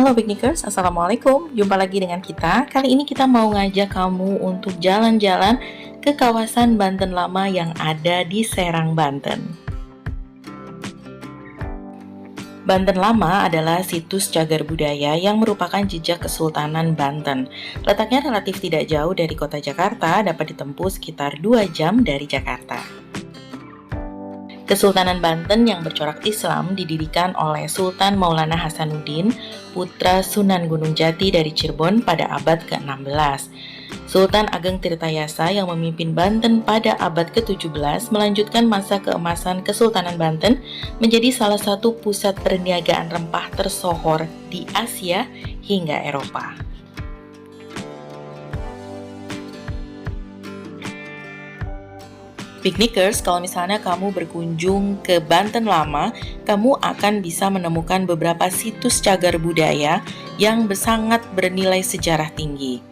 Halo Piknikers, Assalamualaikum. Jumpa lagi dengan kita. Kali ini kita mau ngajak kamu untuk jalan-jalan ke kawasan Banten Lama yang ada di Serang, Banten. Banten Lama adalah situs cagar budaya yang merupakan jejak Kesultanan Banten. Letaknya relatif tidak jauh dari kota Jakarta, dapat ditempuh sekitar 2 jam dari Jakarta. Kesultanan Banten yang bercorak Islam didirikan oleh Sultan Maulana Hasanuddin, putra Sunan Gunung Jati dari Cirebon pada abad ke-16. Sultan Ageng Tirtayasa yang memimpin Banten pada abad ke-17 melanjutkan masa keemasan Kesultanan Banten menjadi salah satu pusat perniagaan rempah tersohor di Asia hingga Eropa. Piknikers, kalau misalnya kamu berkunjung ke Banten Lama, kamu akan bisa menemukan beberapa situs cagar budaya yang sangat bernilai sejarah tinggi.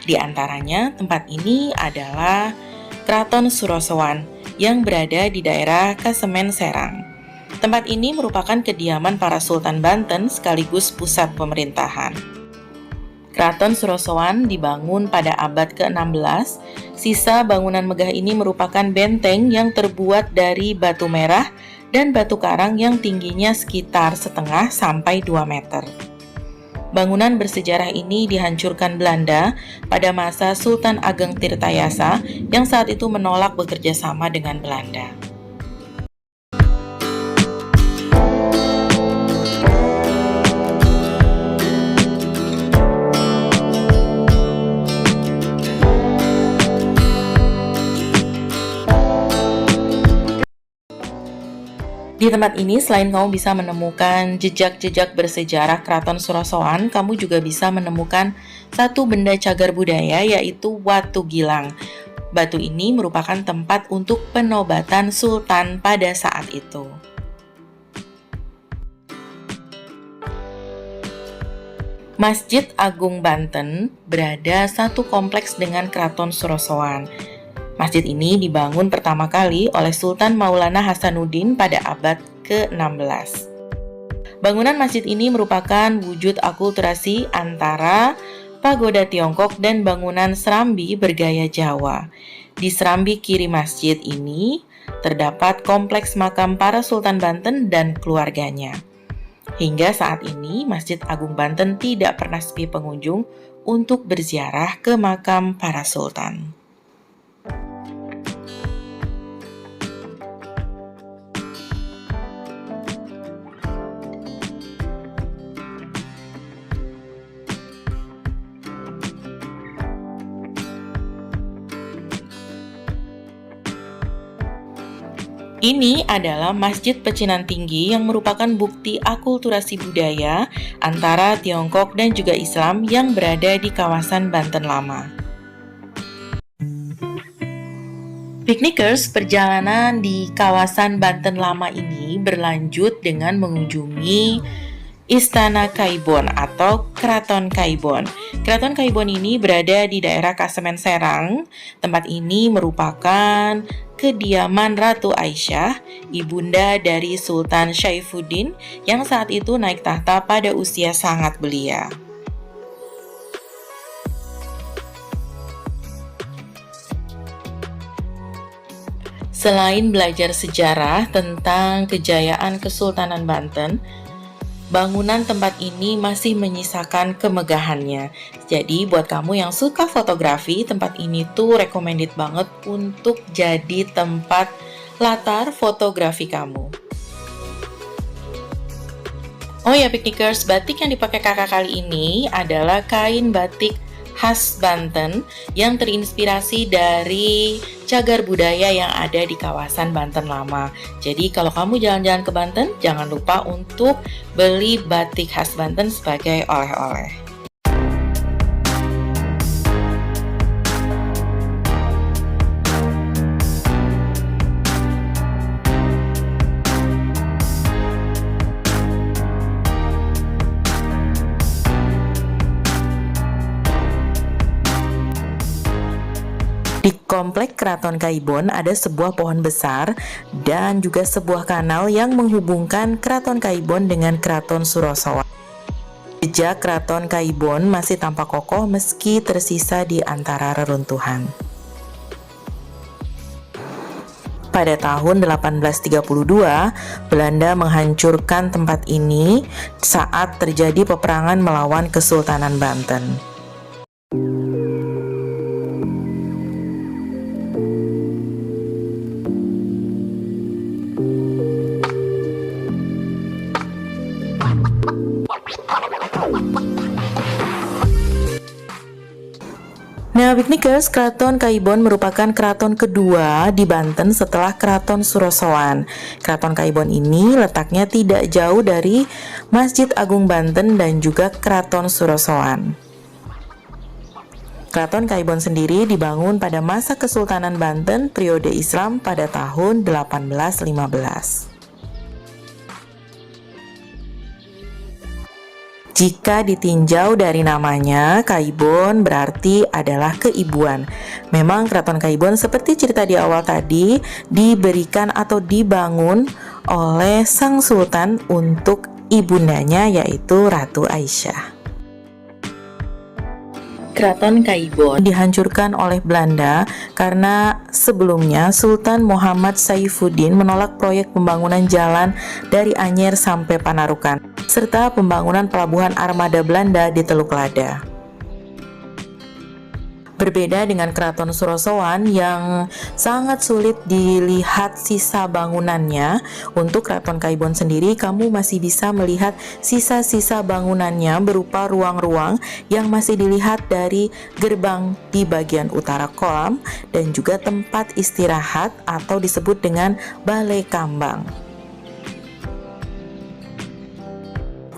Di antaranya, tempat ini adalah Kraton Surosowan yang berada di daerah Kasemen, Serang. Tempat ini merupakan kediaman para Sultan Banten sekaligus pusat pemerintahan. Kraton Surosowan dibangun pada abad ke-16. Sisa bangunan megah ini merupakan benteng yang terbuat dari batu merah dan batu karang yang tingginya sekitar 1,5 sampai 2 meter. Bangunan bersejarah ini dihancurkan Belanda pada masa Sultan Ageng Tirtayasa yang saat itu menolak bekerja sama dengan Belanda. Di tempat ini, selain kamu bisa menemukan jejak-jejak bersejarah Kraton Surosowan, kamu juga bisa menemukan satu benda cagar budaya, yaitu Watu Gilang. Batu ini merupakan tempat untuk penobatan Sultan pada saat itu. Masjid Agung Banten berada satu kompleks dengan Kraton Surosowan. Masjid ini dibangun pertama kali oleh Sultan Maulana Hasanuddin pada abad ke-16. Bangunan masjid ini merupakan wujud akulturasi antara pagoda Tiongkok dan bangunan serambi bergaya Jawa. Di serambi kiri masjid ini terdapat kompleks makam para Sultan Banten dan keluarganya. Hingga saat ini, Masjid Agung Banten tidak pernah sepi pengunjung untuk berziarah ke makam para sultan. Ini adalah Masjid Pecinan Tinggi yang merupakan bukti akulturasi budaya antara Tiongkok dan juga Islam yang berada di kawasan Banten Lama. Piknikers, perjalanan di kawasan Banten Lama ini berlanjut dengan mengunjungi Istana Kaibon atau Kraton Kaibon. Kraton Kaibon ini berada di daerah Kasemen, Serang. Tempat ini merupakan kediaman Ratu Aisyah, ibunda dari Sultan Syaifuddin yang saat itu naik tahta pada usia sangat belia. Selain belajar sejarah tentang kejayaan Kesultanan Banten, bangunan tempat ini masih menyisakan kemegahannya. Jadi buat kamu yang suka fotografi, tempat ini tuh recommended banget untuk jadi tempat latar fotografi kamu. Oh ya Piknikers, batik yang dipakai kakak kali ini adalah kain batik khas Banten yang terinspirasi dari cagar budaya yang ada di kawasan Banten Lama. Jadi kalau kamu jalan-jalan ke Banten, jangan lupa untuk beli batik khas Banten sebagai oleh-oleh. Di komplek Kraton Kaibon ada sebuah pohon besar dan juga sebuah kanal yang menghubungkan Kraton Kaibon dengan Kraton Surosowan. Jejak Keraton Kaibon masih tampak kokoh meski tersisa di antara reruntuhan. Pada tahun 1832, Belanda menghancurkan tempat ini saat terjadi peperangan melawan Kesultanan Banten. Nah, Piknikers, Keraton Kaibon merupakan keraton kedua di Banten setelah Keraton Surosoan. Keraton Kaibon ini letaknya tidak jauh dari Masjid Agung Banten dan juga Keraton Surosoan. Keraton Kaibon sendiri dibangun pada masa Kesultanan Banten periode Islam pada tahun 1815. Jika ditinjau dari namanya, Kaibon berarti adalah keibuan. Memang Keraton Kaibon seperti cerita di awal tadi diberikan atau dibangun oleh sang sultan untuk ibundanya yaitu Ratu Aisyah. Keraton Kaibon dihancurkan oleh Belanda karena sebelumnya Sultan Muhammad Saifuddin menolak proyek pembangunan jalan dari Anyer sampai Panarukan, serta pembangunan pelabuhan armada Belanda di Teluk Lada. Berbeda dengan Keraton Surosoan yang sangat sulit dilihat sisa bangunannya, untuk Keraton Kaibon sendiri kamu masih bisa melihat sisa-sisa bangunannya berupa ruang-ruang yang masih dilihat dari gerbang di bagian utara kolam dan juga tempat istirahat atau disebut dengan Balai Kambang.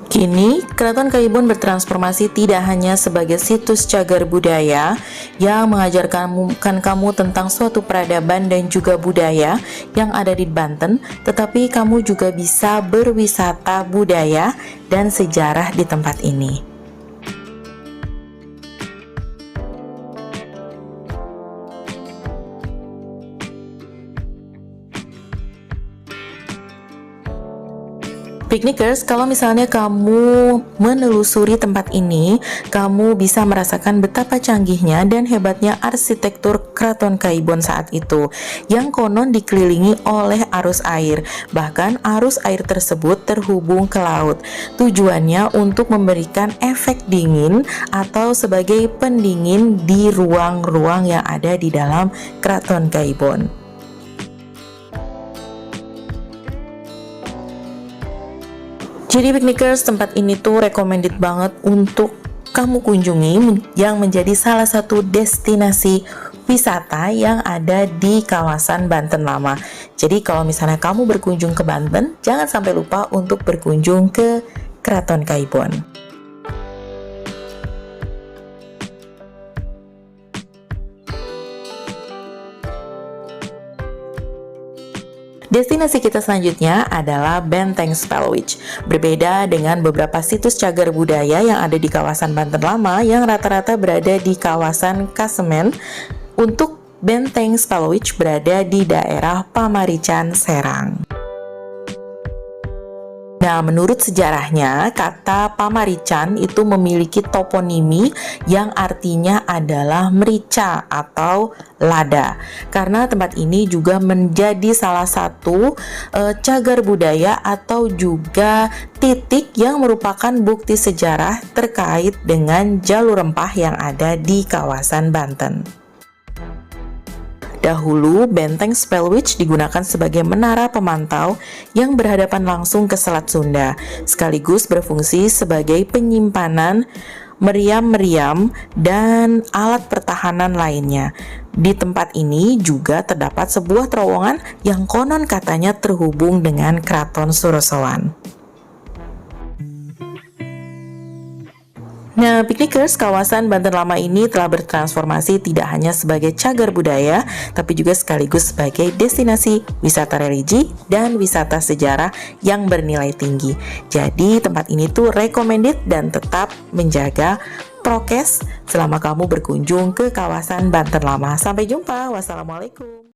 Kini, Keraton Kaibon bertransformasi tidak hanya sebagai situs cagar budaya yang mengajarkan kamu tentang suatu peradaban dan juga budaya yang ada di Banten, tetapi kamu juga bisa berwisata budaya dan sejarah di tempat ini. Piknikers, kalau misalnya kamu menelusuri tempat ini, kamu bisa merasakan betapa canggihnya dan hebatnya arsitektur Keraton Kaibon saat itu, yang konon dikelilingi oleh arus air. Bahkan arus air tersebut terhubung ke laut. Tujuannya untuk memberikan efek dingin atau sebagai pendingin di ruang-ruang yang ada di dalam Keraton Kaibon. Jadi Piknikers, tempat ini tuh recommended banget untuk kamu kunjungi, yang menjadi salah satu destinasi wisata yang ada di kawasan Banten Lama. Jadi kalau misalnya kamu berkunjung ke Banten, jangan sampai lupa untuk berkunjung ke Keraton Kaibon. Destinasi kita selanjutnya adalah Benteng Spellwich. Berbeda dengan beberapa situs cagar budaya yang ada di kawasan Banten Lama yang rata-rata berada di kawasan Kasemen, untuk Benteng Spellwich berada di daerah Pamarican, Serang. Nah, menurut sejarahnya, kata Pamarican itu memiliki toponimi yang artinya adalah merica atau lada. Karena tempat ini juga menjadi salah satu cagar budaya atau juga titik yang merupakan bukti sejarah terkait dengan jalur rempah yang ada di kawasan Banten. Dahulu, Benteng Spellwich digunakan sebagai menara pemantau yang berhadapan langsung ke Selat Sunda, sekaligus berfungsi sebagai penyimpanan meriam-meriam dan alat pertahanan lainnya. Di tempat ini juga terdapat sebuah terowongan yang konon katanya terhubung dengan Keraton Surosoan. Nah, Piknikers, kawasan Banten Lama ini telah bertransformasi tidak hanya sebagai cagar budaya, tapi juga sekaligus sebagai destinasi wisata religi dan wisata sejarah yang bernilai tinggi. Jadi, tempat ini tuh recommended dan tetap menjaga prokes selama kamu berkunjung ke kawasan Banten Lama. Sampai jumpa. Wassalamualaikum.